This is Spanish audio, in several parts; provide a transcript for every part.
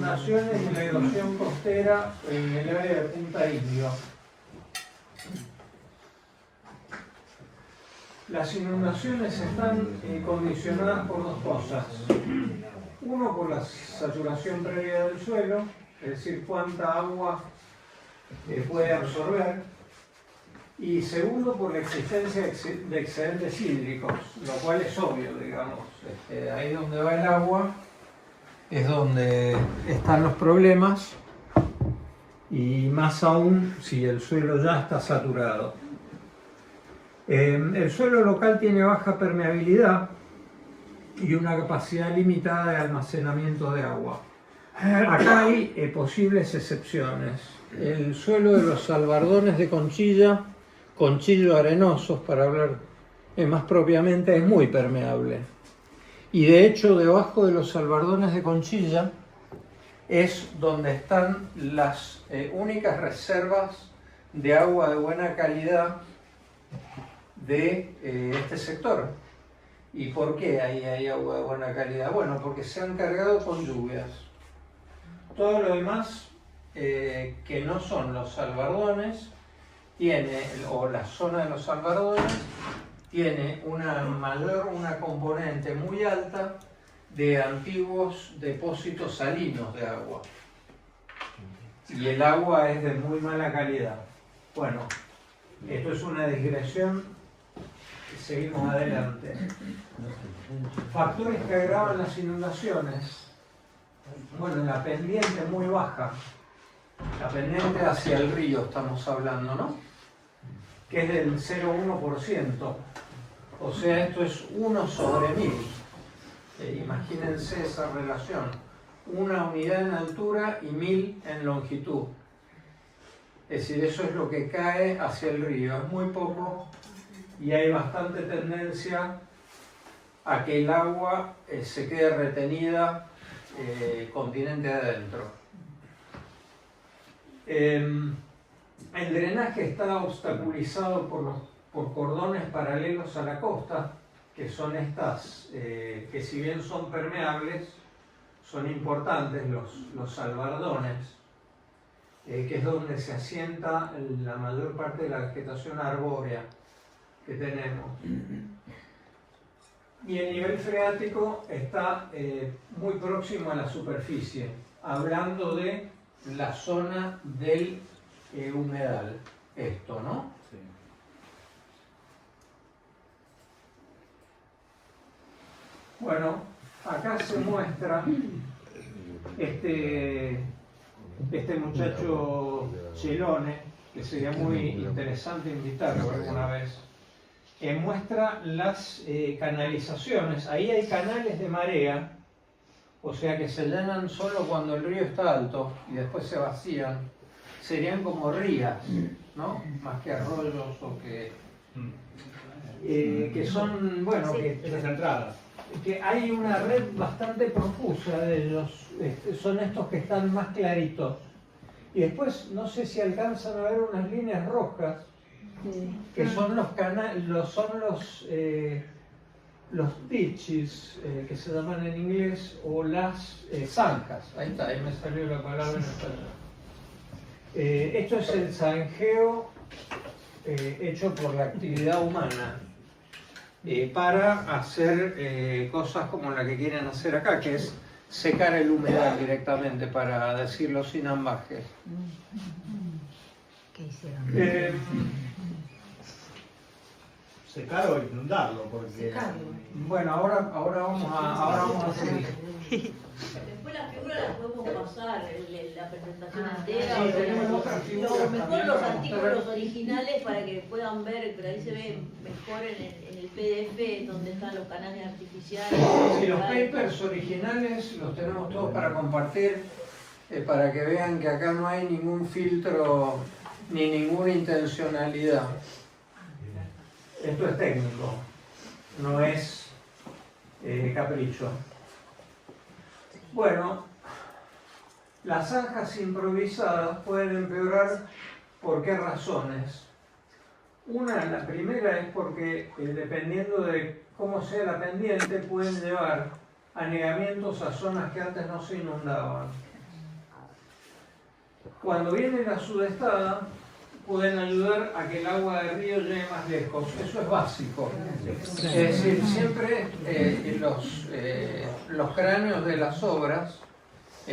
inundaciones y la erosión costera en el área de Punta Indio. Las inundaciones están condicionadas por dos cosas. Uno, por la saturación previa del suelo, es decir, cuánta agua puede absorber. Y segundo, por la existencia de excedentes hídricos, lo cual es obvio, digamos. Ahí donde va el agua es donde están los problemas, y más aún si el suelo ya está saturado. El suelo local tiene baja permeabilidad y una capacidad limitada de almacenamiento de agua. Acá hay posibles excepciones. El suelo de los Albardones de Conchilla, Conchillo arenosos para hablar más propiamente, es muy permeable. Y de hecho debajo de los Albardones de Conchilla es donde están las únicas reservas de agua de buena calidad de este sector. ¿Y por qué ahí hay agua de buena calidad? Bueno, porque se han cargado con lluvias. Todo lo demás que no son los Albardones tiene, o la zona de los Albardones, tiene una componente muy alta de antiguos depósitos salinos de agua. Y el agua es de muy mala calidad. Bueno, esto es una digresión. Seguimos adelante. Factores que agravan las inundaciones. Bueno, la pendiente muy baja. La pendiente hacia el río estamos hablando, ¿no? Que es del 0,1%. O sea, esto es 1 sobre 1000. Imagínense esa relación. 1 unidad en altura y 1000 en longitud. Es decir, eso es lo que cae hacia el río. Es muy poco y hay bastante tendencia a que el agua se quede retenida continente adentro. El drenaje está obstaculizado por cordones paralelos a la costa, que son estas, que si bien son permeables, son importantes, los albardones, que es donde se asienta la mayor parte de la vegetación arbórea que tenemos. Y el nivel freático está muy próximo a la superficie, hablando de la zona del humedal, esto, ¿no? Sí. Bueno, acá se muestra este muchacho Chelone, que sería muy interesante invitarlo alguna vez. Muestra las canalizaciones. Ahí hay canales de marea, o sea que se llenan solo cuando el río está alto y después se vacían. Serían como rías, ¿no? Más que arroyos o que son, bueno, sí, que esas entradas. Que hay una red bastante profusa de ellos. Son estos que están más claritos. Y después, no sé si alcanzan a ver unas líneas rojas, que son los ditches, que se llaman en inglés, o las zanjas. Ahí está, ahí me salió la palabra en español. Esto es el zanjeo hecho por la actividad humana para hacer cosas como la que quieren hacer acá, que es secar el humedal directamente, para decirlo sin ambajes. ¿Qué hicieron? Secar o inundarlo, porque... Bueno, ahora vamos a seguir. Después las figuras las podemos pasar, la presentación entera. Sí, tenemos otras figuras. Mejor los artículos originales para que puedan ver, pero ahí se ve mejor en el PDF donde están los canales artificiales. Sí, los papers originales los tenemos todos para compartir, para que vean que acá no hay ningún filtro ni ninguna intencionalidad. Esto es técnico, no es capricho. Bueno, las zanjas improvisadas pueden empeorar. ¿Por qué razones? La primera es porque, dependiendo de cómo sea la pendiente, pueden llevar anegamientos a zonas que antes no se inundaban. Cuando viene la sudestada, pueden ayudar a que el agua del río llegue más lejos. Eso es básico. Es decir, siempre los cráneos de las obras,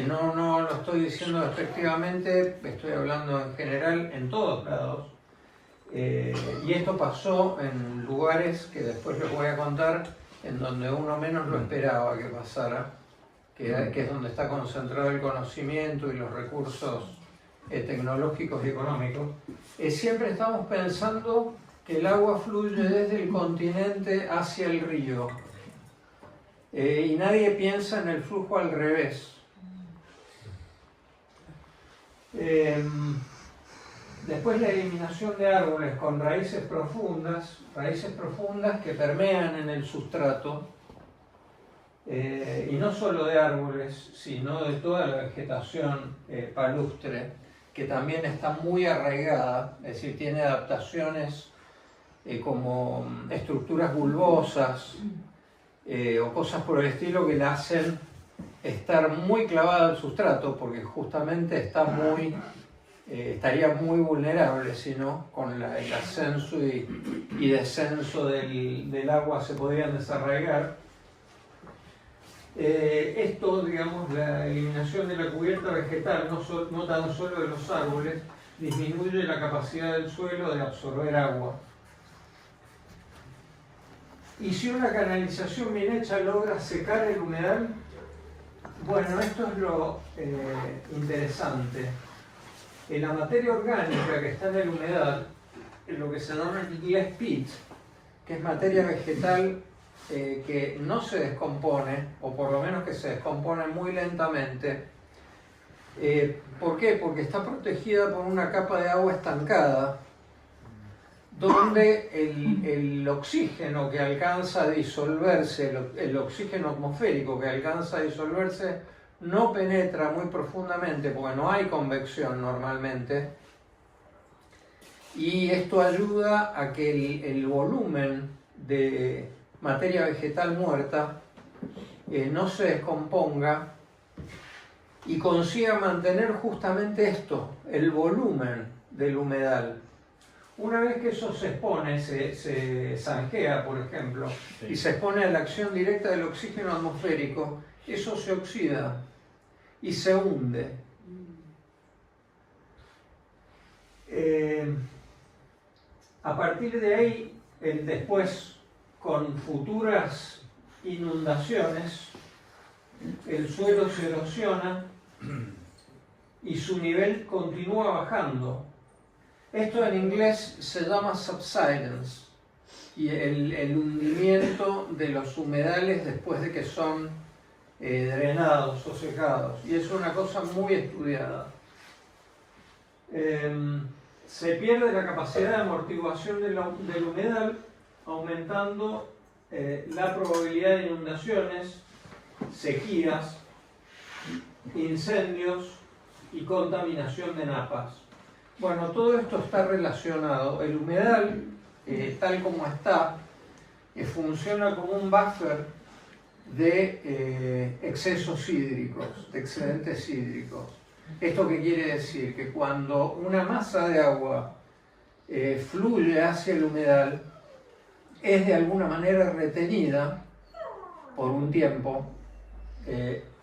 no lo estoy diciendo despectivamente, estoy hablando en general en todos lados, y esto pasó en lugares que después les voy a contar, en donde uno menos lo esperaba que pasara, que es donde está concentrado el conocimiento y los recursos tecnológicos y económicos. Siempre estamos pensando que el agua fluye desde el continente hacia el río, y nadie piensa en el flujo al revés. Después la eliminación de árboles con raíces profundas que permean en el sustrato, y no solo de árboles, sino de toda la vegetación palustre, que también está muy arraigada, es decir, tiene adaptaciones como estructuras bulbosas o cosas por el estilo que la hacen estar muy clavada al sustrato, porque justamente estaría muy vulnerable, si no, con el ascenso y descenso del agua se podrían desarraigar. Esto, digamos, la eliminación de la cubierta vegetal, no tan solo de los árboles, disminuye la capacidad del suelo de absorber agua. Y si una canalización bien hecha logra secar el humedal, bueno, esto es lo interesante. La materia orgánica que está en el humedal, en lo que se llama en inglés peat, que es materia vegetal que no se descompone, o por lo menos que se descompone muy lentamente. ¿Por qué? Porque está protegida por una capa de agua estancada, donde el oxígeno que alcanza a disolverse, el oxígeno atmosférico que alcanza a disolverse, no penetra muy profundamente porque no hay convección normalmente, y esto ayuda a que el volumen de materia vegetal muerta no se descomponga y consiga mantener justamente esto, el volumen del humedal. Una vez que eso se expone, se zanjea, por ejemplo, y se expone a la acción directa del oxígeno atmosférico, eso se oxida y se hunde. A partir de ahí, después, con futuras inundaciones, el suelo se erosiona y su nivel continúa bajando. Esto en inglés se llama subsidence, y el hundimiento de los humedales después de que son drenados o secados, y es una cosa muy estudiada. Se pierde la capacidad de amortiguación del humedal, aumentando la probabilidad de inundaciones, sequías, incendios y contaminación de napas. Bueno, todo esto está relacionado. El humedal, tal como está, funciona como un buffer de excesos hídricos, de excedentes hídricos. ¿Esto qué quiere decir? Que cuando una masa de agua fluye hacia el humedal, es de alguna manera retenida por un tiempo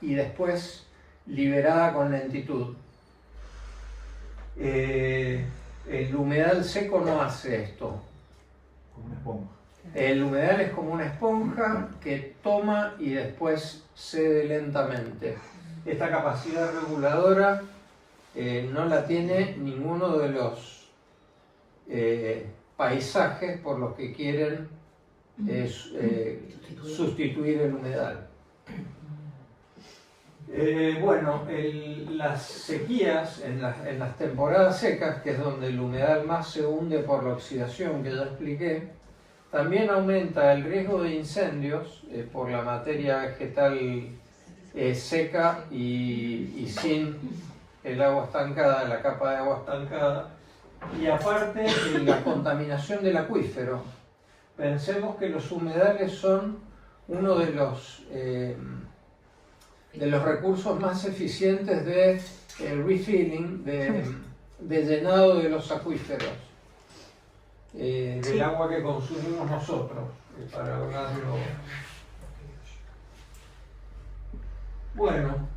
y después liberada con lentitud. El humedal seco no hace esto. Como una esponja. El humedal es como una esponja que toma y después cede lentamente. Esta capacidad reguladora no la tiene ninguno de los paisajes por los que quieren sustituir el humedal. Bueno, las sequías en las temporadas secas, que es donde el humedal más se hunde por la oxidación que ya expliqué, también aumenta el riesgo de incendios por la materia vegetal seca y sin el agua estancada, la capa de agua estancada, y aparte la contaminación del acuífero. Pensemos que los humedales son uno de los recursos más eficientes de el refilling, de llenado de los acuíferos, del agua que consumimos nosotros, para hablarlo. Bueno,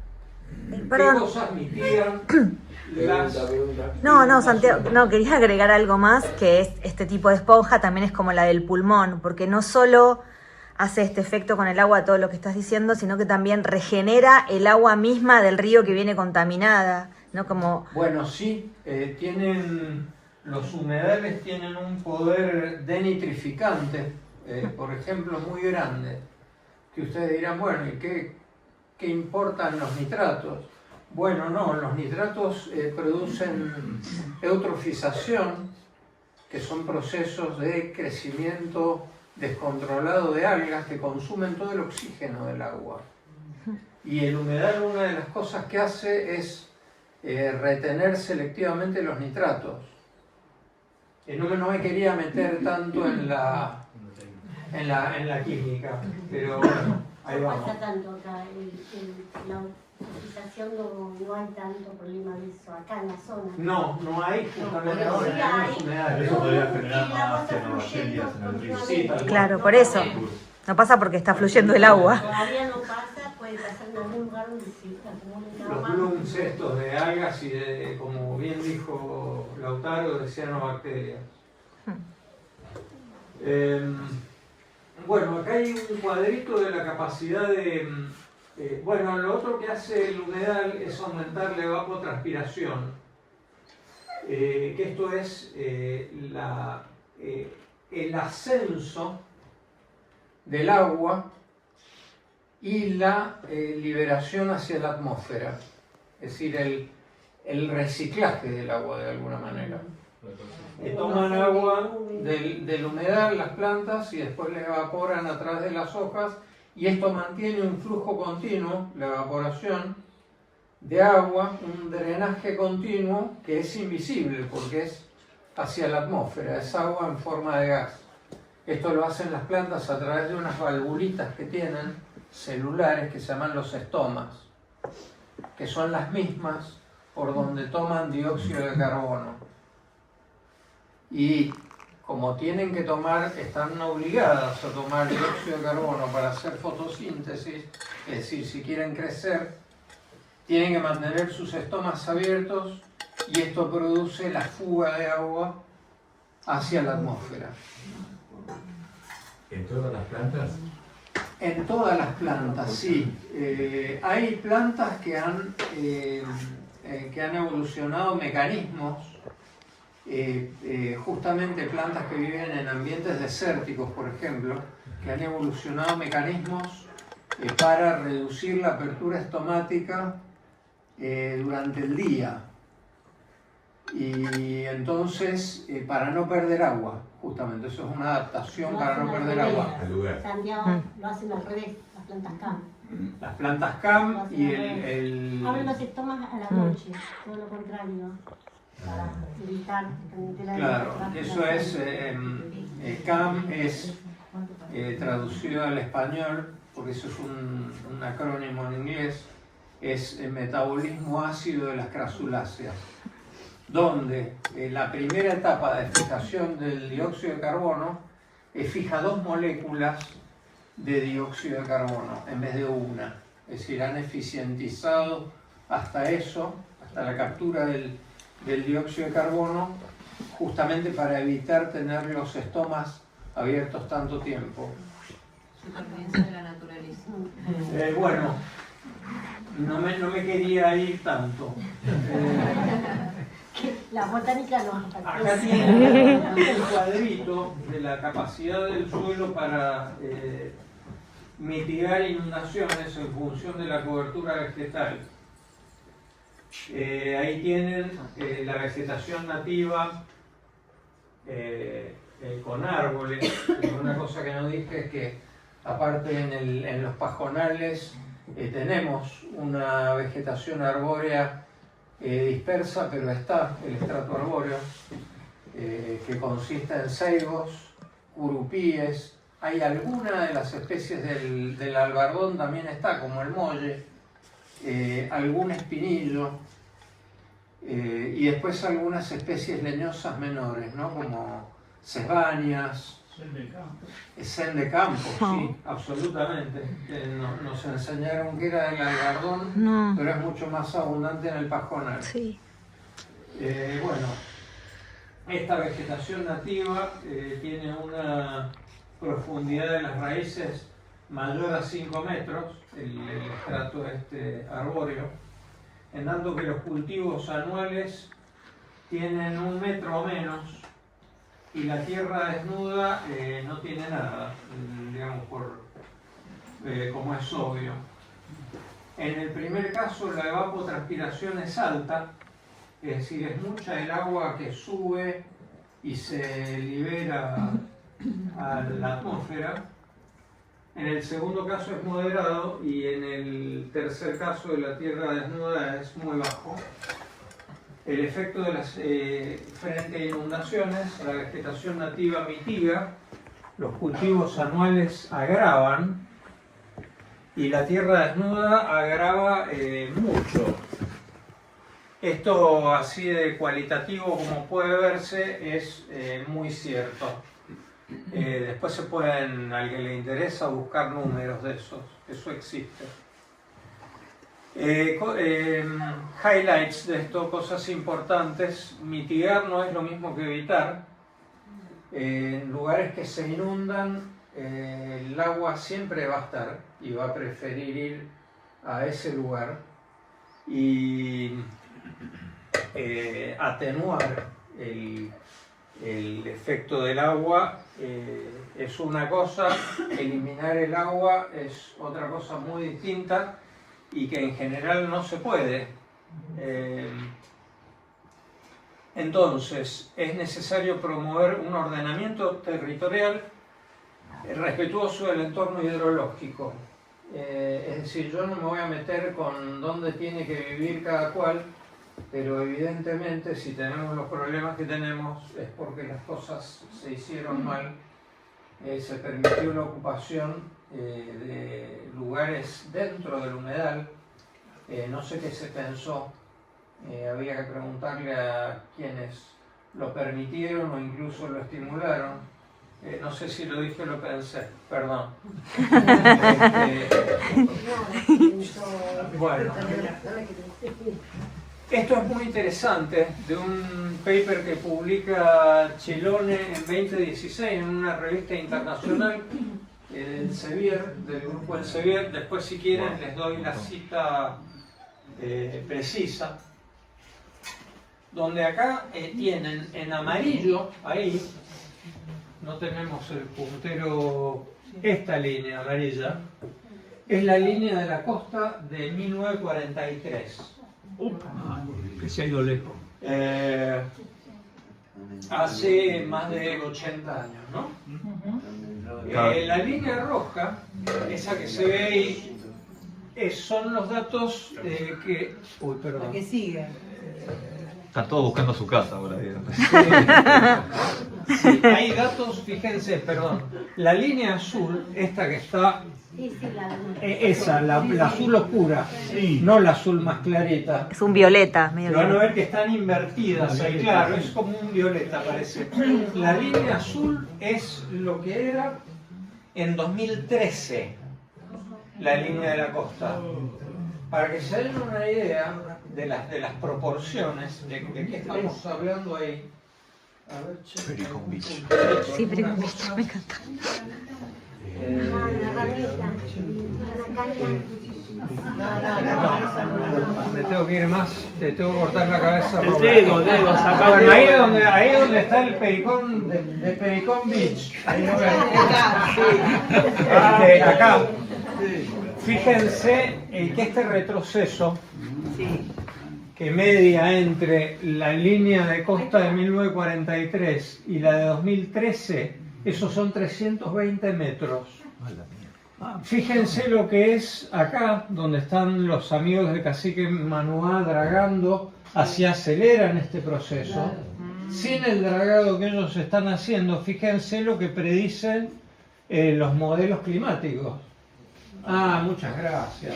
Perdón. ¿qué cosas mitigan las... No, Santiago, no, quería agregar algo más, que es este tipo de esponja también es como la del pulmón, porque no solo hace este efecto con el agua, todo lo que estás diciendo, sino que también regenera el agua misma del río que viene contaminada, ¿no? Como... Bueno, sí, los humedales tienen un poder denitrificante, por ejemplo, muy grande, que ustedes dirán, bueno, ¿y qué importan los nitratos? Bueno, no, los nitratos producen eutrofización, que son procesos de crecimiento descontrolado de algas que consumen todo el oxígeno del agua. Y el humedal, una de las cosas que hace es retener selectivamente los nitratos. No me quería meter tanto en la química, pero bueno, ahí No vamos. pasa tanto acá, la utilización no hay tanto problema de eso acá en la zona. No hay justamente pero ahora sí hay. los humedales. Eso podría generar Y el agua más está cianobacterias en el río. Sí, tal cual. Claro, por eso. No pasa porque está fluyendo el agua. Todavía no pasa, puede pasar en algún lugar donde se acumula Los agua. blooms estos de algas y de, como bien dijo Lautaro, de cianobacterias. Bueno, acá hay un cuadrito de la capacidad de... bueno, lo otro que hace el humedal es aumentar la evapotranspiración, que esto es el ascenso del agua y la liberación hacia la atmósfera, es decir, el reciclaje del agua de alguna manera. Toman agua del humedal las plantas y después la evaporan a través de las hojas y esto mantiene un flujo continuo, la evaporación de agua, un drenaje continuo que es invisible porque es hacia la atmósfera, es agua en forma de gas. Esto lo hacen las plantas a través de unas valvulitas que tienen celulares que se llaman los estomas, que son las mismas por donde toman dióxido de carbono. Y como tienen que tomar, están obligadas a tomar dióxido de carbono para hacer fotosíntesis, es decir, si quieren crecer, tienen que mantener sus estomas abiertos y esto produce la fuga de agua hacia la atmósfera. ¿En todas las plantas? En todas las plantas, sí. Hay plantas que han evolucionado mecanismos, justamente plantas que viven en ambientes desérticos, por ejemplo, que han evolucionado mecanismos para reducir la apertura estomática durante el día. Y entonces, para no perder agua, justamente, eso es una adaptación para no perder agua. Al lugar. Santiago lo hacen al revés, las plantas CAM. Las plantas CAM y Abren los estomas a la noche, todo lo contrario, para evitar que la Claro, eso es, CAM es traducido al español, porque eso es un acrónimo en inglés, es el metabolismo ácido de las crasuláceas, donde la primera etapa de fijación del dióxido de carbono fija 2 moléculas de dióxido de carbono en vez de una. Es decir, han eficientizado hasta eso, hasta la captura del dióxido de carbono, justamente para evitar tener los estomas abiertos tanto tiempo. Supervivencia de la naturaleza. Bueno, no me quería ir tanto. La botánica no. Acá tiene el cuadrito de la capacidad del suelo para mitigar inundaciones en función de la cobertura vegetal. Ahí tienen la vegetación nativa con árboles. Una cosa que no dije es que aparte en los pajonales tenemos una vegetación arbórea dispersa, pero está el estrato arbóreo, que consiste en ceibos, curupíes. Hay alguna de las especies del albardón también está, como el molle, algún espinillo, Y después algunas especies leñosas menores, ¿no? Como cesbanias, sen de campo, sí, absolutamente. Nos enseñaron que era el algardón, pero es mucho más abundante en el pajonal. Sí. Bueno, esta vegetación nativa tiene una profundidad de las raíces mayor a 5 metros, el estrato arbóreo, en tanto que los cultivos anuales tienen 1 metro o menos y la tierra desnuda no tiene nada, digamos, como es obvio. En el primer caso la evapotranspiración es alta, es decir, es mucha el agua que sube y se libera a la atmósfera. En el segundo caso es moderado y en el tercer caso de la tierra desnuda es muy bajo. El efecto de las frente a inundaciones, la vegetación nativa mitiga, los cultivos anuales agravan y la tierra desnuda agrava mucho. Esto así de cualitativo como puede verse es muy cierto. Después se pueden, a alguien le interesa, buscar números de esos, eso existe. Highlights de esto, cosas importantes: mitigar no es lo mismo que evitar. En lugares que se inundan, el agua siempre va a estar y va a preferir ir a ese lugar, y atenuar el efecto del agua es una cosa, eliminar el agua es otra cosa muy distinta y que en general no se puede. Entonces es necesario promover un ordenamiento territorial respetuoso del entorno hidrológico. Es decir, yo no me voy a meter con dónde tiene que vivir cada cual, pero evidentemente si tenemos los problemas que tenemos es porque las cosas se hicieron mal. Se permitió la ocupación de lugares dentro del humedal, no sé qué se pensó, habría que preguntarle a quienes lo permitieron o incluso lo estimularon. No sé si lo dije o lo pensé, perdón. Bueno, esto es muy interesante, de un paper que publica Chilone en 2016 en una revista internacional del Elsevier, del grupo Elsevier. Después, si quieren, les doy la cita precisa, donde acá tienen en amarillo, ahí, no tenemos el puntero, esta línea amarilla, es la línea de la costa de 1943. Que se ha ido lejos. Hace más de 80 años, ¿no? La línea roja, esa que se ve ahí, son los datos que... Uy, perdón. Que sigue. Están todos buscando su casa ahora. Sí, hay datos, fíjense, perdón. La línea azul, esta que está... esa, la azul oscura, no la azul más clarita. Es un violeta, medio Van a violeta. ver que están invertidas ahí, claro, es como un violeta parece. La línea azul es lo que era en 2013, la línea de la costa. Para que se den una idea de las proporciones, de qué estamos hablando ahí. A ver, Pericón Beach. Sí, pero me encanta. Me tengo que ir más, te tengo que cortar la cabeza. El dedo, sacá Bueno, el dedo. ahí donde está el Pericón, de Pericón Beach. Ahí lo ven. Acá. Fíjense que este retroceso que media entre la línea de costa de 1943 y la de 2013, esos son 320 metros. Fíjense lo que es acá, donde están los amigos del cacique Manuá dragando, así aceleran este proceso. Sin el dragado que ellos están haciendo, fíjense lo que predicen los modelos climáticos. Ah, muchas gracias.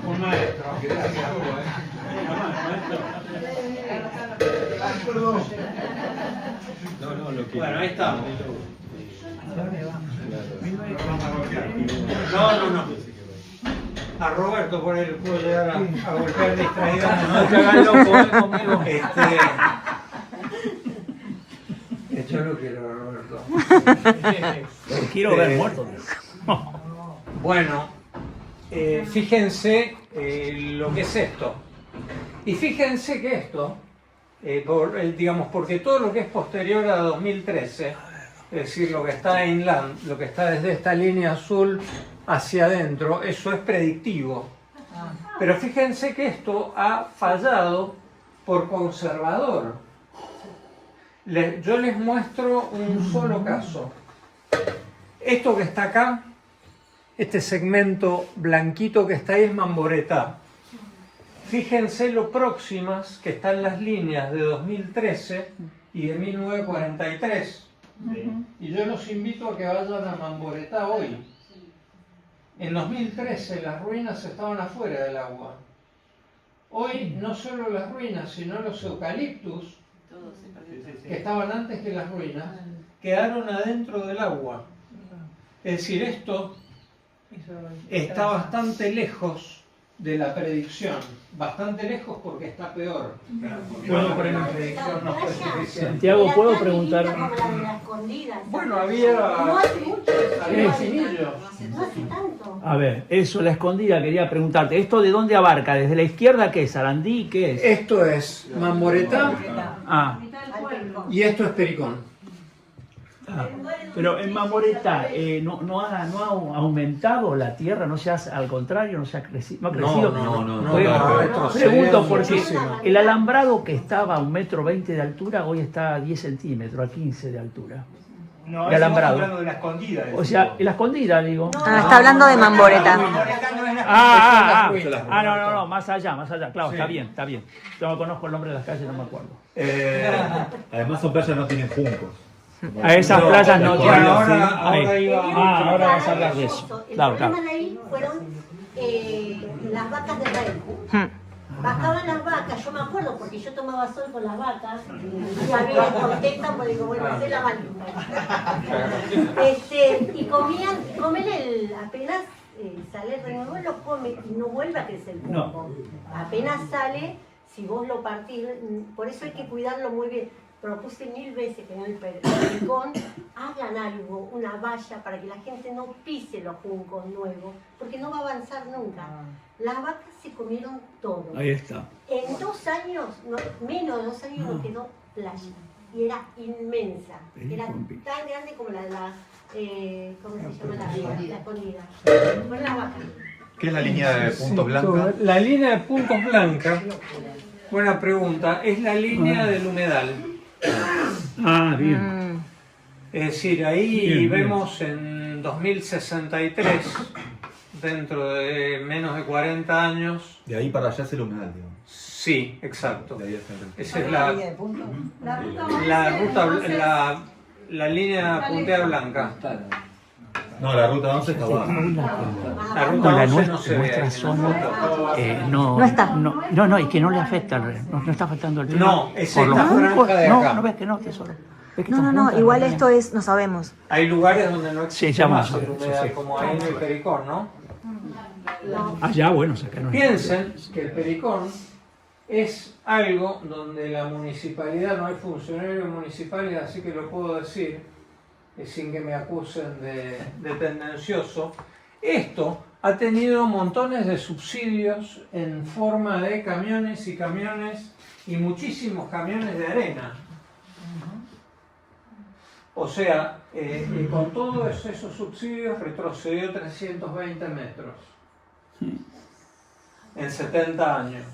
Un maestro. Gracias. perdón. Bueno, ahí estamos. No. A Roberto por él puedo llegar a golpear distraído. No te hagas loco conmigo. Yo lo quiero, Roberto. Quiero ver muertos. Bueno, fíjense lo que es esto. Y fíjense que esto, digamos, porque todo lo que es posterior a 2013, es decir, lo que está inland, lo que está desde esta línea azul hacia adentro, eso es predictivo. Pero fíjense que esto ha fallado por conservador. Yo les muestro un solo caso. Esto que está acá, este segmento blanquito que está ahí es Mamboretá. Fíjense lo próximas que están las líneas de 2013 y de 1943. Y yo los invito a que vayan a Mamboretá hoy. En 2013 las ruinas estaban afuera del agua. Hoy no solo las ruinas, sino los eucaliptus, que estaban antes que las ruinas, quedaron adentro del agua. Es decir, esto está bastante lejos de la predicción, bastante lejos porque está peor. Bueno, por la predicción no fue suficiente. Santiago, ¿puedo preguntar? Como la de la escondida. Bueno, había No hace mucho. finillos. No hace tanto. A ver, eso, la escondida, quería preguntarte. ¿Esto de dónde abarca? ¿Desde la izquierda qué es? ¿Sarandí? ¿Qué es? Esto es Mamboretá Ah, y esto es Pericón. pero en Mamboretá no ha aumentado la tierra, no se ha, al contrario, no se ha crecido. No ha crecido. Pregunto porque muchísimo. el alambrado que estaba a 1,20 m de altura, hoy está a 10 centímetros, a 15 de altura. No, El alambrado. estamos hablando de la escondida. O sea, en la escondida, digo. Está hablando de Mamboretá. No, más allá, claro, Sí. está bien. Yo no conozco el nombre de las calles, no me acuerdo. Además son playas que no tienen juncos. A esas playas no Bueno, tienen. ahora iba Ahora vas a hablar de eso. El Claro, problema claro. de ahí fueron las vacas de rey. Bajaban las vacas, yo me acuerdo porque yo tomaba sol con las vacas y había contestan porque digo, bueno, hacer la maluca. Y comen apenas sale el renuevo, lo come y no vuelve a crecer el punco. Apenas sale, si vos lo partís, por eso hay que cuidarlo muy bien. Propuse 1000 veces que en el Pericón hagan algo, una valla para que la gente no pise los juncos nuevos, porque no va a avanzar nunca. Las vacas se comieron todo. Ahí está. En 2 años, menos de 2 años, nos quedó playa. Y era inmensa. Era tan grande como la de la, ¿cómo se llama? La escondida. Fueron las vacas. ¿Qué es la línea de puntos blancos? La línea de puntos blanca, buena pregunta, es la línea del humedal. Ah, bien. Es decir, ahí Bien. vemos en 2063, dentro de menos de 40 años, De ahí para allá es el humedal, digamos. sí, exacto. De ahí hasta el... Esa es la línea puntea blanca. No, la ruta 11 está abajo. La ruta No, la 11 nuestra, no se ve. nuestra ahí. zona no está. No, y que no le afecta no está afectando el tren. No, es Por los esta franja juncos, de no, acá. no ves que no, tesoro. ¿Ves que No, están no, juntas? igual esto es, no sabemos. Hay lugares donde no Sí, existe ya más más, el humedal, sí. como ahí en el Pericón, ¿no? Allá, bueno, sacaron. Piensen que el Pericón es algo donde la municipalidad, no hay funcionarios municipales, así que lo puedo decir, sin que me acusen de tendencioso. Esto ha tenido montones de subsidios en forma de camiones y camiones y muchísimos camiones de arena. O sea, con todos esos subsidios retrocedió 320 metros en 70 años.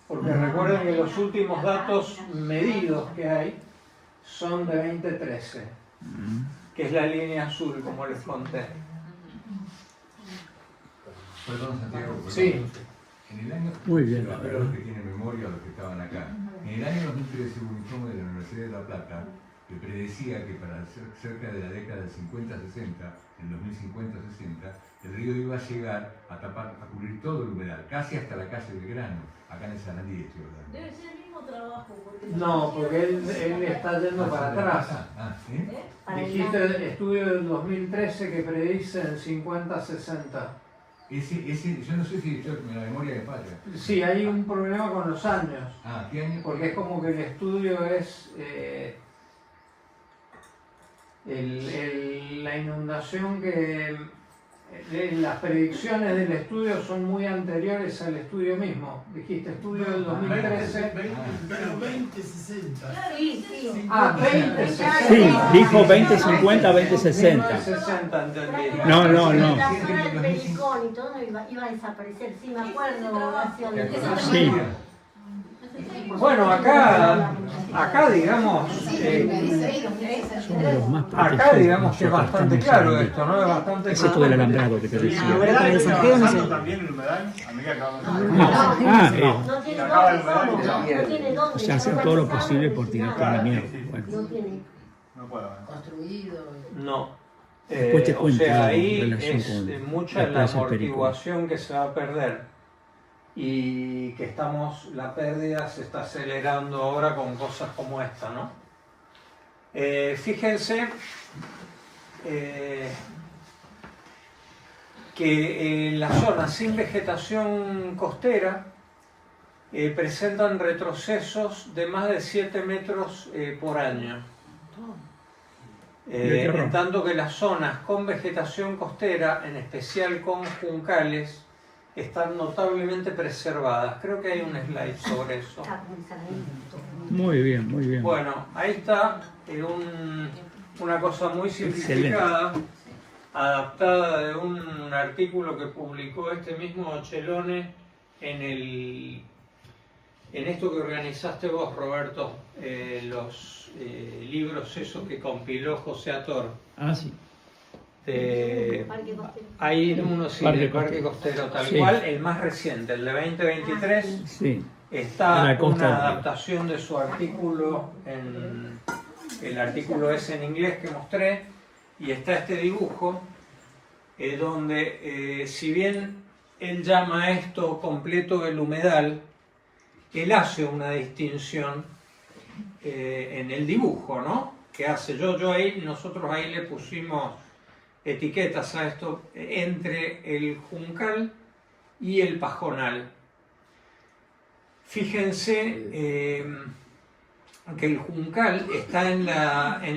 Porque recuerden que los últimos datos medidos que hay son de 2013, que es la línea azul, como les conté. Perdón, Santiago. Perdón. Sí. En el año, Muy bien. para los que tienen memoria, los que estaban acá, en el año 2013 hubo un informe de la Universidad de La Plata que predecía que para cerca de la década del 50-60, en 2050-60, el río iba a llegar a cubrir todo el humedal, casi hasta la calle Belgrano, acá en el Sarandí estoy hablando. Debe ser el mismo trabajo. Porque No, porque él está yendo para atrás. ¿Sí? Dijiste estudio del 2013 que predice en 50-60. Yo no sé si la memoria me falla. Sí, hay un problema con los años. ¿Qué año? Porque es como que el estudio es la inundación que... las predicciones del estudio son muy anteriores al estudio mismo. Dijiste estudio del 2013. Pero 2060. Sí, sí. 2060. Sí, dijo 2050, 2060. 2060, entendí. No. La zona del Pelicón y todo no iba a desaparecer, sí, me acuerdo, Horacio. Sí. Bueno, acá digamos, Somos los más acá protegidos digamos que es nosotros, bastante estamos claro ahí. esto, ¿no? Es bastante Excepto del alambrado que te decía. ¿Ahora con el Santiago no sé. también el humedal? A medida que vamos No tiene acaba el dónde, humedal y ya. no tiene dónde. O sea, hacer todo lo posible por tirar toda la mierda. Bueno. No tiene. No puedo. Construido. No. Después te O cuento sea, la ahí relación es con mucha la la Plaza del Perico. amortiguación que se va a perder y que la pérdida se está acelerando ahora con cosas como esta, ¿no? Fíjense que en las zonas sin vegetación costera presentan retrocesos de más de 7 metros por año. En tanto que las zonas con vegetación costera, en especial con juncales, están notablemente preservadas. Creo que hay un slide sobre eso. Muy bien, muy bien. Bueno, ahí está una cosa muy simplificada, adaptada de un artículo que publicó este mismo Ochelone en esto que organizaste vos, Roberto, los libros esos que compiló José Ator. Sí. Parque Costero. Hay uno sí, del Parque Costero, tal cual, el más reciente, el de 2023. Sí. Está la costa. una adaptación de su artículo, el artículo es en inglés que mostré, y está este dibujo, donde si bien él llama a esto completo el humedal, él hace una distinción en el dibujo, ¿no? Que hace nosotros ahí le pusimos etiquetas a esto entre el juncal y el pajonal. Fíjense que el juncal está en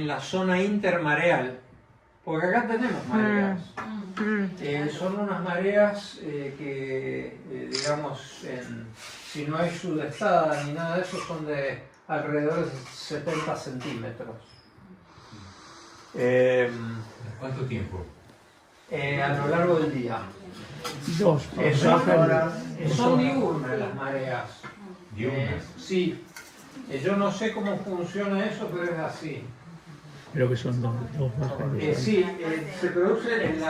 la zona intermareal, porque acá tenemos mareas. Son unas mareas que, digamos, si no hay sudestada ni nada de eso, son de alrededor de 70 centímetros. ¿Cuánto tiempo? A lo largo del día. Son diurnas las mareas. Sí. Yo no sé cómo funciona eso, pero es así. Creo que son dos bajas. Sí, se produce en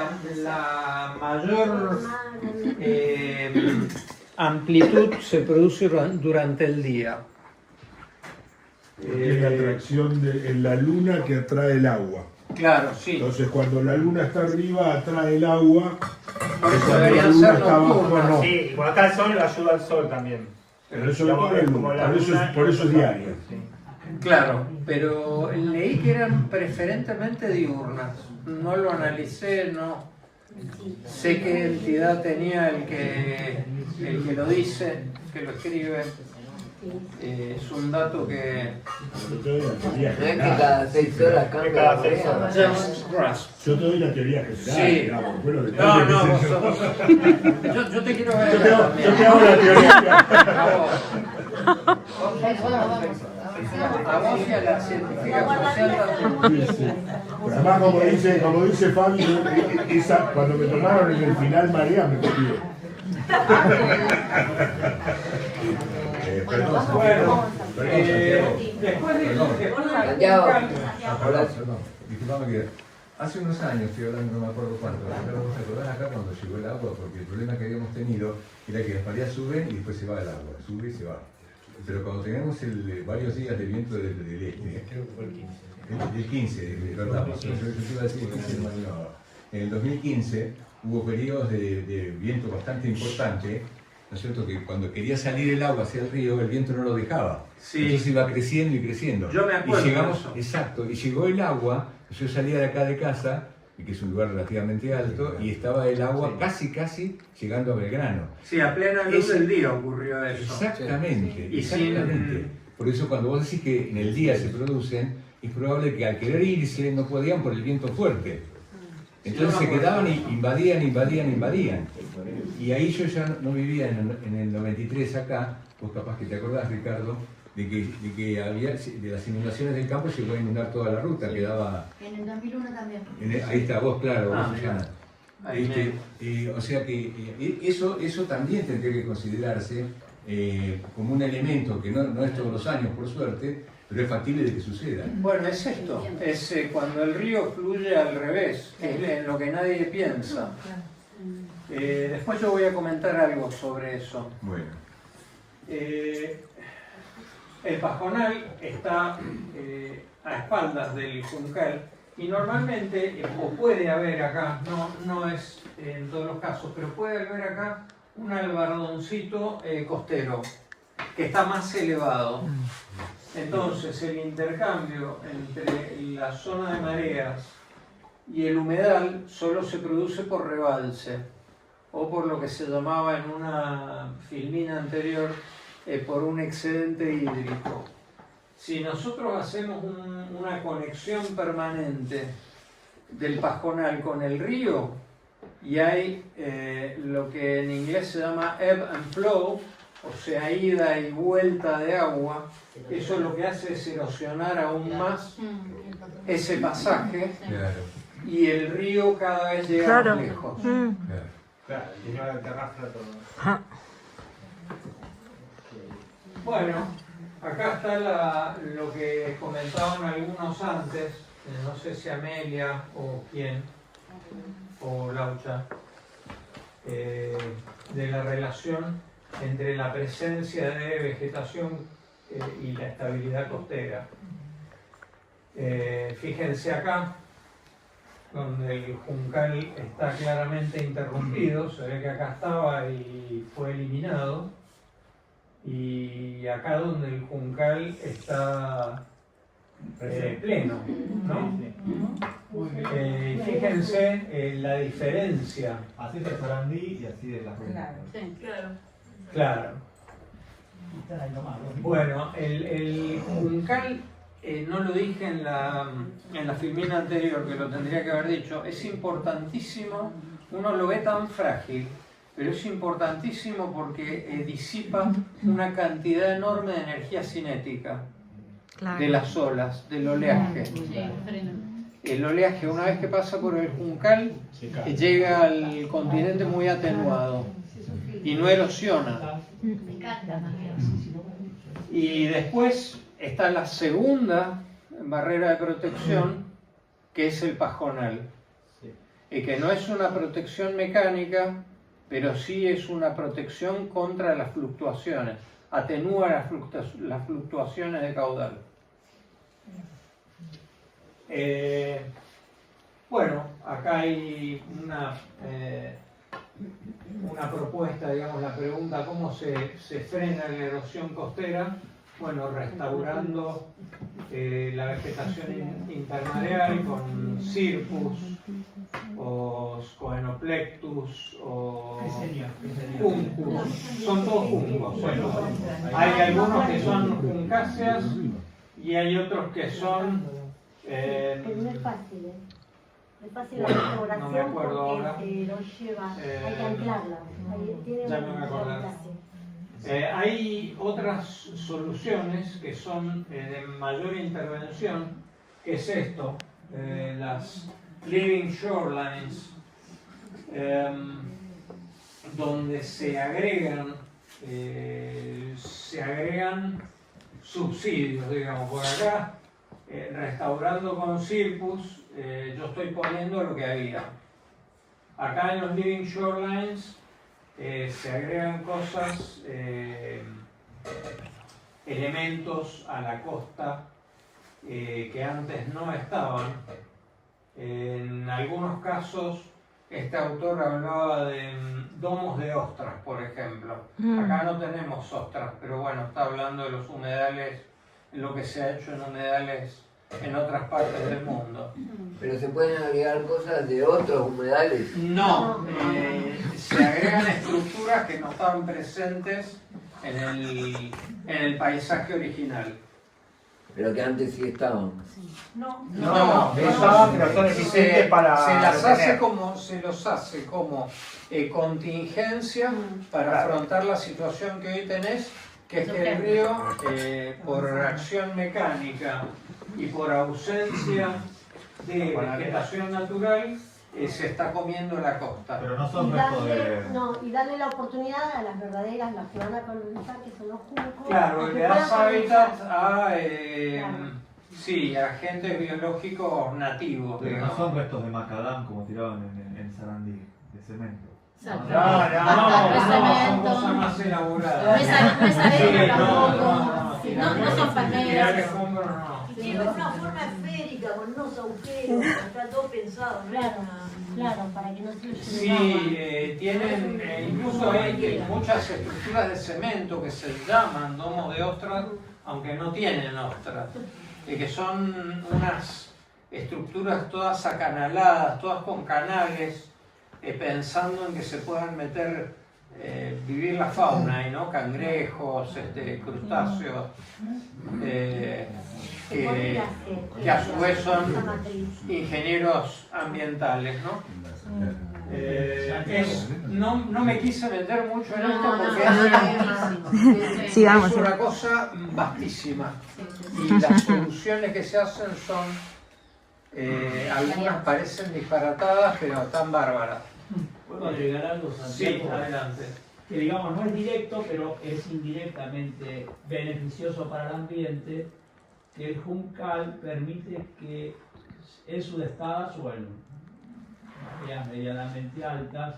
la mayor amplitud, se produce durante el día. Es la atracción en la luna que atrae el agua. Claro, sí. Entonces cuando la luna está arriba atrae el agua. Por eso cuando la deberían luna ser está abajo nocturnas. no. Sí, y por acá el sol ayuda al sol también. Pero eso es por, por eso es diario. Claro, pero leí que eran preferentemente diurnas. No lo analicé, no sé qué entidad tenía el que lo dice, que lo escribe. Es un dato que... Yo te doy la teoría No es que general. cada 6 horas cambia la Cada 6 moneda. horas. Just grasp. Yo te doy la teoría general. Sí. Digamos. Bueno, No, detalles vos que sé yo te quiero ver yo te hago- también. yo te hago la teoría. A vos y a la científica social también. Sí, sí. Pero además, como dice Fabi, cuando me tomaron en el final marea, me copió. Perdón, Bueno, Santiago. después de Santiago. Perdón, disculpame que hace unos años, estoy hablando, no me acuerdo cuánto, pero ¿te acordás acá cuando llegó el agua? Porque el problema que habíamos tenido era que las mareas suben y después se va el agua, sube y se va. pero cuando tengamos varios días de viento del este, Creo que fue el 15. el 15, ¿verdad? Yo te iba a decir que en el 2015 hubo periodos de viento bastante importante, ¿no es cierto? Que cuando quería salir el agua hacia el río, el viento no lo dejaba. Sí. Entonces iba creciendo y creciendo. Yo me acuerdo Y llegamos, de eso. exacto, y llegó el agua, yo salía de acá de casa, que es un lugar relativamente alto, y estaba el agua casi llegando a Belgrano. Sí, a plena luz del día ocurrió eso. Exactamente, Y exactamente. Por eso cuando vos decís que en el día se producen, es probable que al querer ir no podían por el viento fuerte. Entonces se quedaban y invadían. Y ahí yo ya no vivía en el 93 acá, vos capaz que te acordás, Ricardo, de que había, de las inundaciones del campo llegó a inundar toda la ruta, quedaba... En el 2001 también. Ahí está, vos, claro, vos, mira. Susana. O sea que eso también tendría que considerarse como un elemento que no es todos los años, por suerte, pero es factible de que suceda. Bueno, es esto, es cuando el río fluye al revés, es en lo que nadie piensa. Después yo voy a comentar algo sobre eso. Bueno. El Pajonal está a espaldas del Juncal y normalmente, o puede haber acá, no es en todos los casos, pero puede haber acá un albardoncito costero que está más elevado. Entonces el intercambio entre la zona de mareas y el humedal solo se produce por rebalse o por lo que se llamaba en una filmina anterior por un excedente hídrico. Si nosotros hacemos una conexión permanente del Pajonal con el río y hay lo que en inglés se llama ebb and flow, o sea, ida y vuelta de agua, eso lo que hace es erosionar aún más ese pasaje y el río cada vez llega más lejos. Claro, y no te arrastra todo. Bueno, acá está lo que comentaban algunos antes, no sé si Amelia o quién, o Laucha, de la relación entre la presencia de vegetación y la estabilidad costera. Fíjense acá, donde el Juncal está claramente interrumpido, se ve que acá estaba y fue eliminado, y acá donde el Juncal está pleno, ¿no? Fíjense la diferencia. Así de Sarandí y así de la Claro. Sí, claro. Claro. Bueno, el Juncal, no lo dije en la filmina anterior, que lo tendría que haber dicho, es importantísimo, uno lo ve tan frágil, pero es importantísimo porque disipa una cantidad enorme de energía cinética de las olas, del oleaje. El oleaje, una vez que pasa por el Juncal, llega al continente muy atenuado y no erosiona. Y después está la segunda barrera de protección, que es el Pajonal, y que no es una protección mecánica, pero sí es una protección contra las fluctuaciones, atenúa las fluctuaciones de caudal. Bueno, acá hay una propuesta, digamos, la pregunta: ¿cómo se frena la erosión costera? Bueno, restaurando la vegetación intermareal con Circus o Scoenoplectus o Juncus, son todos juncos. Hay algunos que son juncáceas y hay otros que son... Pero no es fácil, No es fácil la restauración, no me acuerdo porque ahora. no lleva, hay que anclarla. Tiene Ya me voy a acordar. Hay otras soluciones que son de mayor intervención, que es esto, las living shorelines, donde se agregan subsidios, digamos, por acá, restaurando con Circus, yo estoy poniendo lo que había. Acá en los living shorelines se agregan cosas elementos a la costa que antes no estaban. En algunos casos, este autor hablaba de domos de ostras, por ejemplo. Acá no tenemos ostras, pero bueno, está hablando de los humedales, lo que se ha hecho en humedales en otras partes del mundo. Pero se pueden agregar cosas de otros humedales. No, se agregan estructuras que no estaban presentes en el paisaje original. Pero que antes sí estaban. No, estaban, pero son eficientes para se los hace como contingencia para afrontar la situación que hoy tenés, que es que el río, por acción mecánica y por ausencia de vegetación natural, se está comiendo la costa. Pero no son restos de... y darle la oportunidad a las verdaderas, las que van a colonizar, que son los juncos. Claro, que le das puedan hábitat colonizar. sí, a agentes biológicos nativos. Pero no digamos. son restos de macadam como tiraban en Sarandí, de cemento. No, cemento. son cosas más elaboradas. No es arena no, tampoco. No son palmeras. Tirar escombros, no. Tiene una forma esférica, con unos agujeros, está todo pensado, ¿no? Claro, para que no se lo lleve Sí, tienen, incluso hay muchas estructuras de cemento que se llaman domos de ostras, aunque no tienen ostras, que son unas estructuras todas acanaladas, todas con canales, pensando en que se puedan meter, vivir la fauna ahí, ¿no? Cangrejos, crustáceos, que a su vez son ingenieros ambientales, ¿no? No me quise meter mucho en esto porque es una cosa vastísima y las soluciones que se hacen son, algunas parecen disparatadas, pero están bárbaras. ¿Puedo agregar algo, Santiago? Sí, adelante. Que digamos, no es directo, pero es indirectamente beneficioso para el ambiente, que el juncal permite que en sudestadas, bueno, mareas medianamente altas,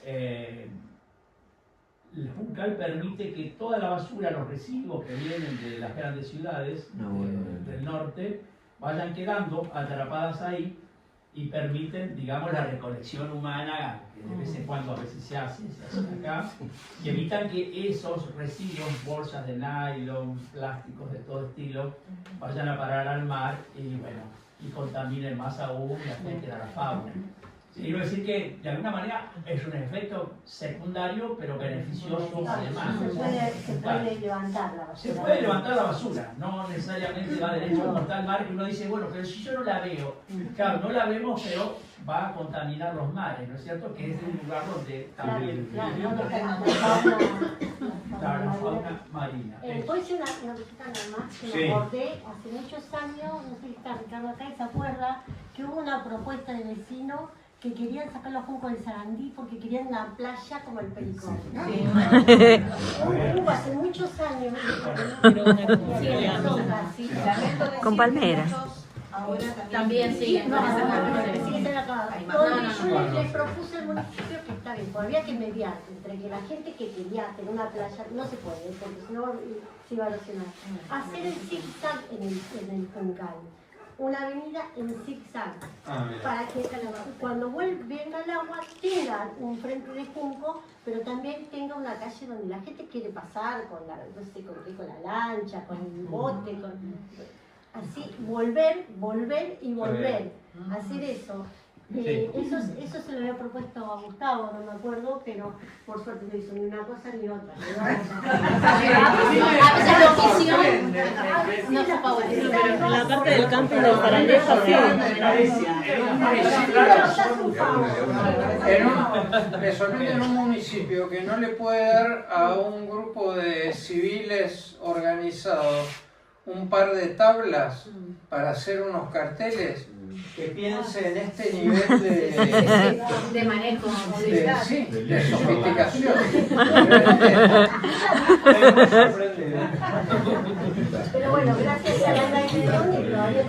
el juncal permite que toda la basura, los residuos que vienen de las grandes ciudades del norte, vayan quedando atrapadas ahí y permiten, digamos, la recolección humana, que de vez en cuando a veces se hace acá, y evitan que esos residuos, bolsas de nylon, plásticos de todo estilo, vayan a parar al mar y, bueno, y contaminen más aún y afecten a la fauna. Quiero decir que de alguna manera es un efecto secundario pero beneficioso además. Se puede levantar la basura. Se puede levantar la basura, no necesariamente va derecho a cortar el mar, que uno dice, bueno, pero si yo no la veo, claro, no la vemos, pero va a contaminar los mares, ¿no es cierto? Que es un lugar donde también la fauna marina. Voy a hacer una cosita nada más que me acordé hace muchos años, no sé si está Ricardo acá y se acuerda, que hubo una propuesta de vecinos que querían sacar los juncos del Sarandí porque querían una playa como el Pericón. Hubo hace muchos años. Con palmeras. Ahora también siguen. Yo les propuse al municipio que está bien, pues había que mediar entre que la gente que quería tener una playa, no se puede, porque si no se iba a erosionar. Hacer el zigzag en el juncal. Una avenida en zigzag, para que cuando venga el agua tenga un frente de junco, pero también tenga una calle donde la gente quiere pasar con la, no sé, con la lancha, con el bote, así volver y volver, hacer eso. Eso se lo había propuesto a Gustavo, no me acuerdo, pero por suerte no hizo ni una cosa ni otra. A veces la oposición no se favorece. Pero en la parte del camping del Sarandí Me sorprende en un municipio que no le puede dar a un grupo de civiles organizados un par de tablas para hacer unos carteles, que piense en este nivel de manejo, de sofisticación. Pero bueno, gracias a la organización y todavía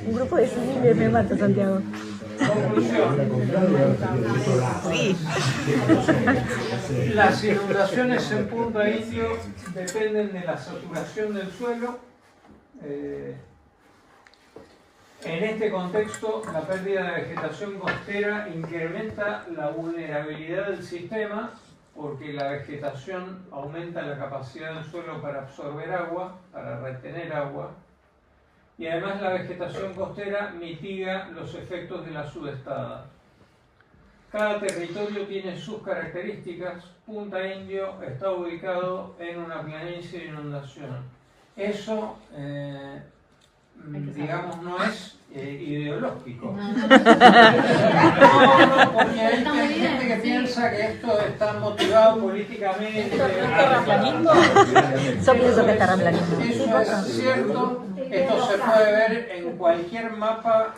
Un grupo de civiles me mata, Santiago. Conclusión. Sí. Las inundaciones en Punta Indio dependen de la saturación del suelo. En este contexto, la pérdida de vegetación costera incrementa la vulnerabilidad del sistema porque la vegetación aumenta la capacidad del suelo para absorber agua, para retener agua, y además la vegetación costera mitiga los efectos de la sudestada. Cada territorio tiene sus características. Punta Indio está ubicado en una planicie de inundación. Eso, digamos, no es ideológico. No, porque hay gente que piensa que esto está motivado políticamente. Yo pienso que es terraplanismo. Eso es cierto. Esto se puede ver en cualquier mapa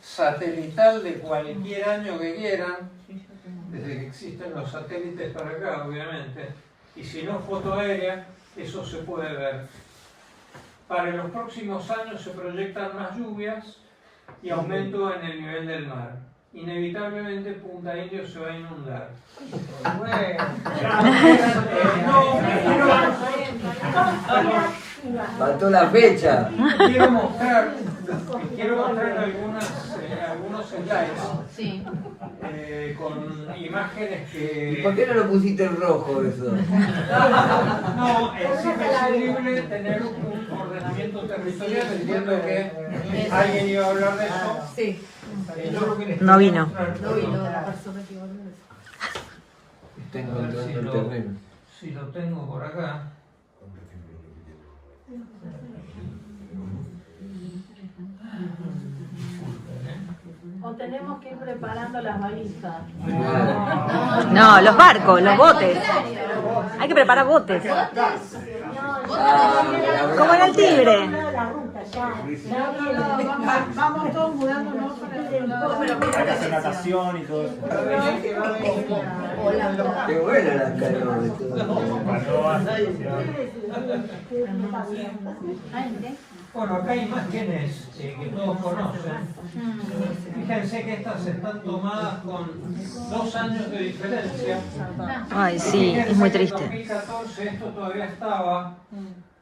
satelital de cualquier año que quieran, desde que existen los satélites para acá, obviamente. Y si no foto aérea, eso se puede ver. Para los próximos años se proyectan más lluvias y aumento en el nivel del mar. Inevitablemente Punta Indio se va a inundar. Faltó la fecha. Quiero mostrar algunos slides con imágenes que... ¿Y por qué no lo pusiste en rojo eso? No, es imprescindible tener un ordenamiento territorial. Entiendo que alguien iba a hablar de eso. Sí. No vino. La persona que volvió. Está encontrando el terreno. Si lo tengo por acá. O tenemos que ir preparando las valijas. No, los barcos, los botes. Hay que preparar botes. Como en el Tigre. Vamos todos mudándonos para el lado. Hay que hacer natación y todo eso. Qué buena la calor de todo. Bueno, acá hay imágenes que todos conocen. Fíjense que estas están tomadas con 2 años de diferencia. Ay, sí, es muy triste. En 2014 esto todavía estaba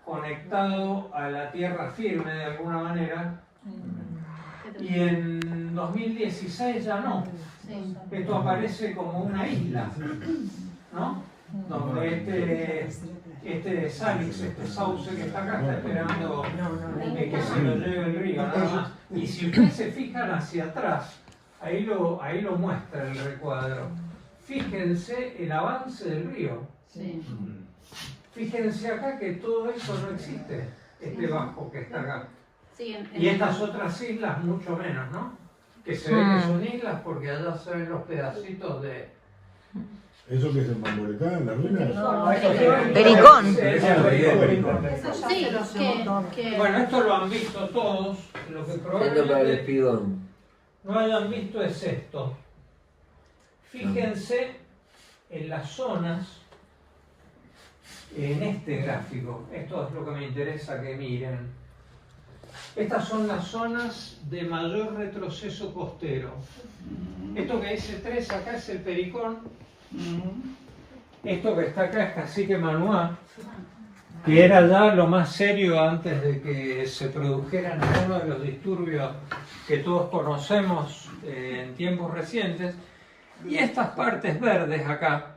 conectado a la tierra firme de alguna manera. Y en 2016 ya no. Esto aparece como una isla, ¿no? Donde este salix, este sauce que está acá, está esperando que se lo lleve el río, nada más. Y si ustedes se fijan hacia atrás, ahí lo muestra el recuadro. Fíjense el avance del río. Fíjense acá que todo eso no existe, este bajo que está acá. Y estas otras islas mucho menos, ¿no? Que se ve que son islas porque allá se ven los pedacitos de... ¿Eso que es en Mamboretá, en la ruina? Pericón. Bueno, esto lo han visto todos. Lo que Esto para el probablemente espigón. no hayan visto es esto. Fíjense en las zonas, en este gráfico. Esto es lo que me interesa que miren. Estas son las zonas de mayor retroceso costero. Esto que dice 3 acá es el Pericón. Esto que está acá es Cacique Manuá, que era ya lo más serio antes de que se produjeran algunos de los disturbios que todos conocemos en tiempos recientes. Y estas partes verdes acá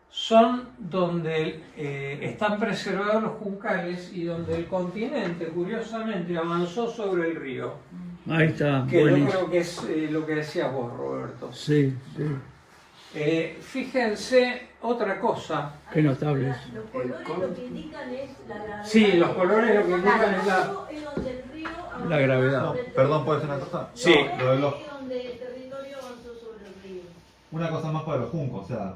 son donde están preservados los juncales y donde el continente, curiosamente, avanzó sobre el río. Ahí está, Que buenísimo. yo creo que es lo que decías vos, Roberto. Sí, sí. Fíjense otra cosa. Qué notable. Los colores lo que indican es la gravedad. Sí, los colores lo que indican es la... Es donde el río avanzó La gravedad. No, sobre el perdón, ¿puedo decir una cosa? Sí. No, lo de los- Es donde el territorio avanzó sobre el río. Una cosa más para los juncos, o sea,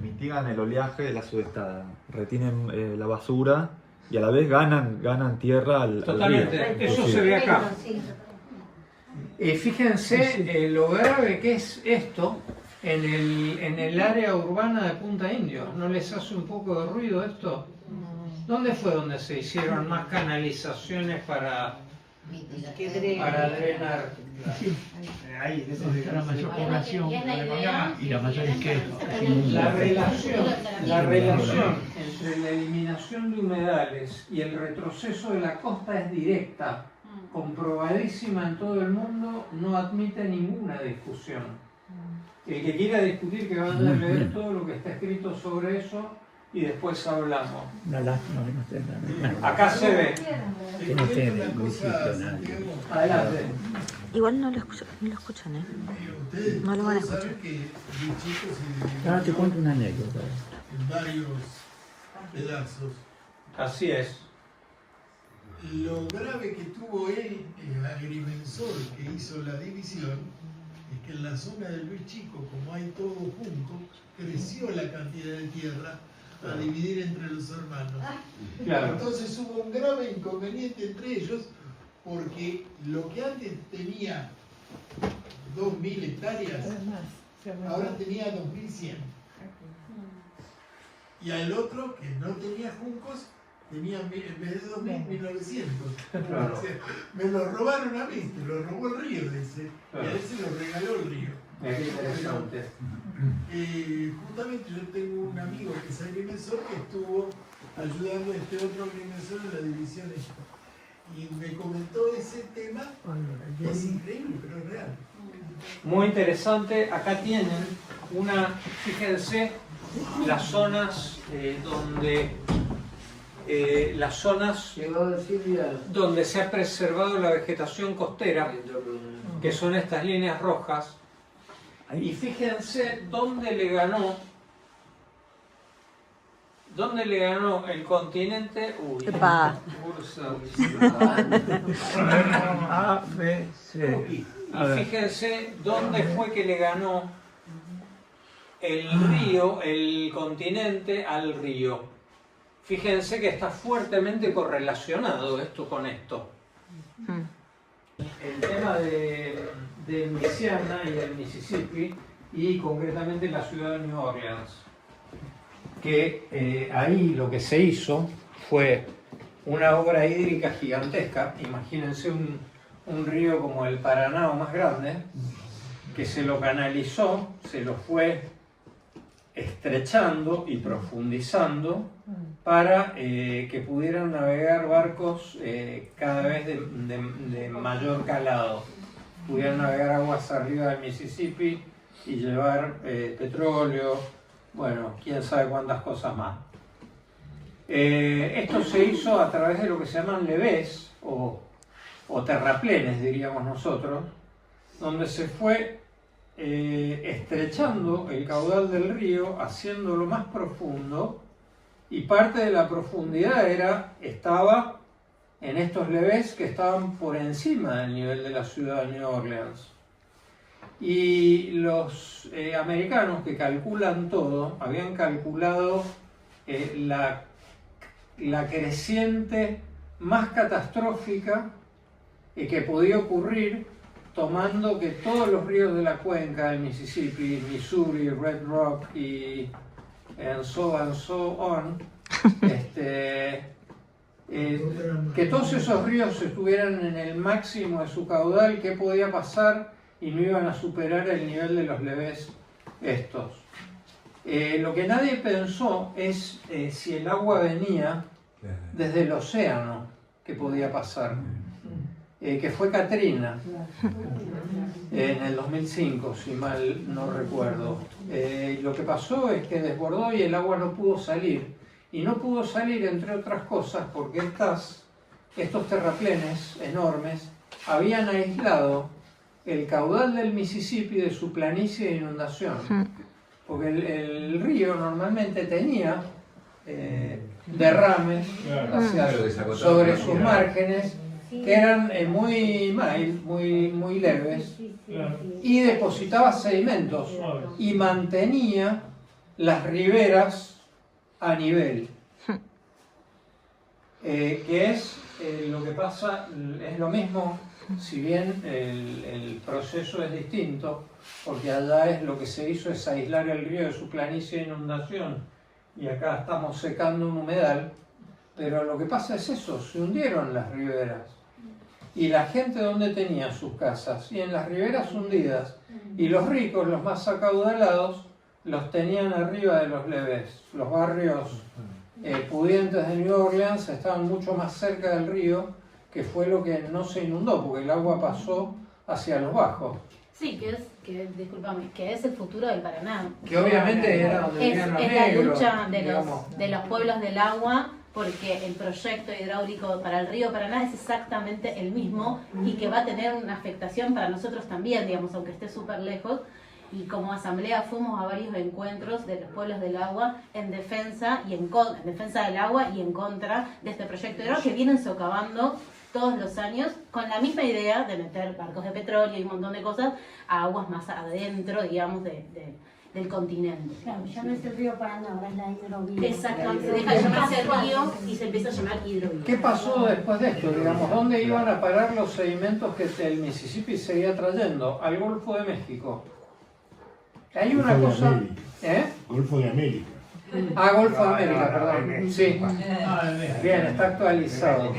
mitigan el oleaje de la sudestada, retienen la basura y a la vez ganan tierra al Totalmente, río. eso Sí. se ve acá. Fíjense lo grave que es esto en el área urbana de Punta Indio. ¿No les hace un poco de ruido esto? ¿Dónde fue donde se hicieron más canalizaciones para para drenar. Ahí, eso de la mayor población, y la mayor La relación entre la eliminación de humedales y el retroceso de la costa es directa, comprobadísima en todo el mundo, no admite ninguna discusión. El que quiera discutir, que vaya a leer todo lo que está escrito sobre eso y después hablamos. Una lástima que no tenga. Acá se ve. Que no tenga municipio, nadie. Adelante. Igual no lo escuchan, ¿eh? No lo van a escuchar. Ahora te cuento una anécdota. En varios pedazos. Así es. Lo grave que tuvo él, el agrimensor que hizo la división, es que en la zona del Luis Chico, como hay todo junto, creció la cantidad de tierra a dividir entre los hermanos. Claro. Entonces hubo un grave inconveniente entre ellos, porque lo que antes tenía 2.000 hectáreas, ahora tenía 2.100. Y al otro, que no tenía juncos, tenía en vez de 2.000, 1.900. Claro. O sea, me lo robaron a mí, me lo robó el río, dice. Claro. Y a él se lo regaló el río. Mira qué interesante. Justamente yo tengo un amigo que es agrimensor que estuvo ayudando a este otro agrimensor en la división esta. Y me comentó ese tema, es increíble, pero es real. Muy interesante. Acá tienen fíjense, las zonas donde se ha preservado la vegetación costera, que son estas líneas rojas. Y fíjense dónde le ganó el continente. Epa. A, B, C. Y fíjense dónde fue que le ganó el continente al río. Fíjense que está fuertemente correlacionado esto con esto. El tema de Luisiana y del Mississippi, y concretamente la ciudad de New Orleans, que ahí lo que se hizo fue una obra hídrica gigantesca. Imagínense un río como el Paraná o más grande, que se lo canalizó, se lo fue estrechando y profundizando para que pudieran navegar barcos cada vez de mayor calado, pudieran navegar aguas arriba del Mississippi y llevar petróleo, bueno, quién sabe cuántas cosas más. Esto se hizo a través de lo que se llaman levés o terraplenes, diríamos nosotros, donde se fue estrechando el caudal del río, haciéndolo más profundo, y parte de la profundidad estaba en estos levés que estaban por encima del nivel de la ciudad de New Orleans. Y los americanos que calculan todo, habían calculado la creciente más catastrófica que podía ocurrir, tomando que todos los ríos de la cuenca, el Mississippi, Missouri, Red Rock y and so on, que todos esos ríos estuvieran en el máximo de su caudal, ¿qué podía pasar? Y no iban a superar el nivel de los levés estos. Lo que nadie pensó es si el agua venía desde el océano, ¿qué podía pasar? Que fue Katrina en el 2005, si mal no recuerdo. Lo que pasó es que desbordó y el agua no pudo salir. Y no pudo salir, entre otras cosas, porque estos terraplenes enormes habían aislado el caudal del Mississippi de su planicie de inundación. Porque el río normalmente tenía derrames sobre sus márgenes, que eran muy leves, y depositaba sedimentos y mantenía las riberas a nivel. Que es lo que pasa, es lo mismo, si bien el proceso es distinto, porque allá lo que se hizo es aislar el río de su planicie de inundación, y acá estamos secando un humedal, pero lo que pasa es eso, se hundieron las riberas. Y la gente donde tenía sus casas, y en las riberas hundidas, y los ricos, los más acaudalados, los tenían arriba de los levés. Los barrios pudientes de New Orleans estaban mucho más cerca del río, que fue lo que no se inundó, porque el agua pasó hacia los bajos. Sí, discúlpame, que es el futuro del Paraná. Que obviamente era donde vivían los es negros, la lucha digamos. de los pueblos del agua, porque el proyecto hidráulico para el río Paraná es exactamente el mismo y que va a tener una afectación para nosotros también, digamos, aunque esté súper lejos. Y como asamblea fuimos a varios encuentros de los pueblos del agua en defensa del agua y en contra de este proyecto hidráulico que vienen socavando todos los años con la misma idea de meter barcos de petróleo y un montón de cosas a aguas más adentro, digamos, del continente. Claro, ya no es el río Paraná, ahora es la hidrovía. Exactamente, se deja de llamarse río y se empieza a llamar hidrovía. ¿Qué pasó después de esto? Digamos, ¿dónde iban a parar los sedimentos que el Mississippi seguía trayendo? Al Golfo de México. Hay una cosa... Golfo de América. Ah, Golfo de América, perdón. Sí. Bien, está actualizado.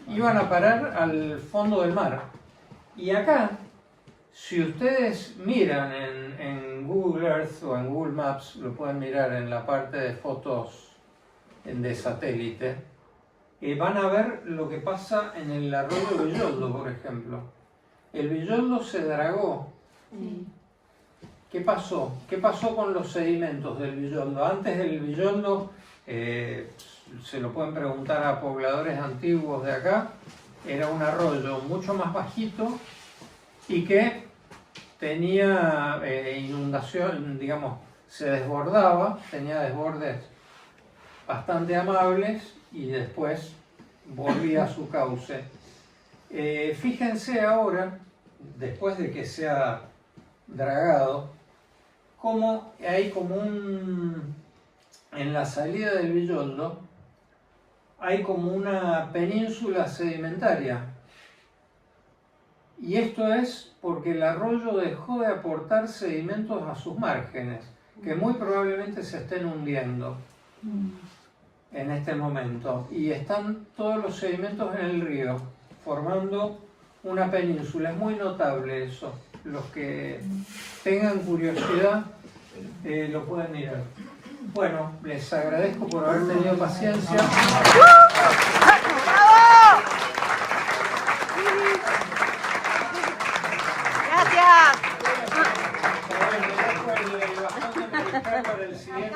Iban a parar al fondo del mar. Y acá, si ustedes miran en Google Earth o en Google Maps, lo pueden mirar en la parte de fotos de satélite, van a ver lo que pasa en el arroyo Villoldo, por ejemplo. El Villoldo se dragó. ¿Qué pasó? ¿Qué pasó con los sedimentos del Villoldo? Antes del Villoldo, se lo pueden preguntar a pobladores antiguos de acá, era un arroyo mucho más bajito y que tenía inundación, digamos, se desbordaba, tenía desbordes bastante amables y después volvía a su cauce. Fíjense ahora, después de que se ha dragado, cómo hay como en la salida del Villoldo, hay como una península sedimentaria. Y esto es porque el arroyo dejó de aportar sedimentos a sus márgenes, que muy probablemente se estén hundiendo en este momento. Y están todos los sedimentos en el río, formando una península. Es muy notable eso. Los que tengan curiosidad lo pueden mirar. Bueno, les agradezco por haber tenido paciencia. Gracias. Para el siguiente